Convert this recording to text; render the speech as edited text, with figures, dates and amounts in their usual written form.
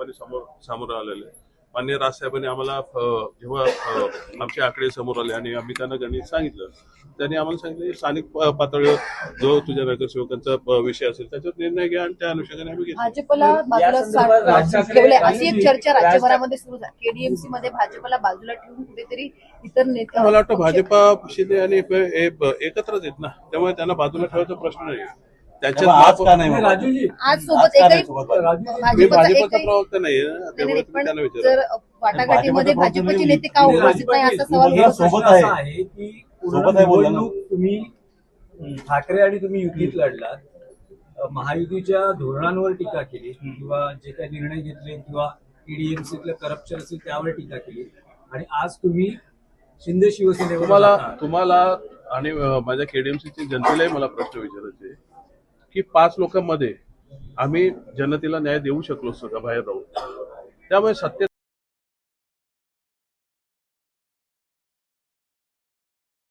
बाजूने समोर आलेले. माननीय राजसाहेबांनी आम्हाला जेव्हा आमचे आकडे समोर आले आणि आम्ही त्यांना गणित सांगितलं, त्यांनी आम्हाला सांगितलं की स्थानिक पातळीवर जो तुझ्या नगरसेवकांचा विषय असेल त्याच्यावर निर्णय घ्या आणि त्या अनुषंगाने आम्ही घेतला. भाजपला बाजूला ठेवले अशी एक चर्चा राज्यभरामध्ये सुरू झाली. केडीएमसी मध्ये भाजपला बाजूला ठेवून कुठेतरी इतर नेते, मला वाटतं भाजपा शिंदे आणि एकत्रच आहेत ना, त्यामुळे त्यांना बाजूला ठेवायचा प्रश्न नाही. त्याच्यात आज का नाही राजूजी आज सोबत एकही मी भाजपचा प्रवक्ता नाहीये ना, त्यामुळे तुम्ही त्यांना विचारा. जर वाटाघाटीमध्ये भाजपचे नेते का उपस्थित नाही असा सवाल सोबत असा आहे की सोबत आहे बोलला ना. निवडणूक तुम्ही ठाकरे आणि तुम्ही युतीत लढलात, महायुतीच्या धोरणांवर टीका केली किंवा जे काही निर्णय घेतले किंवा ईडीएमसीतलं करप्शन असेल त्यावर टीका केली, आणि आज तुम्ही शिंदे शिवसेनेवर तुम्हाला आणि माझ्या केडीएमसीच्या जनतेलाही मला प्रश्न विचारायचे की 5 लोकांमध्ये आम्ही जनतेला न्याय देऊ शकलो असतो का बाहेर राहून? त्यामुळे सत्य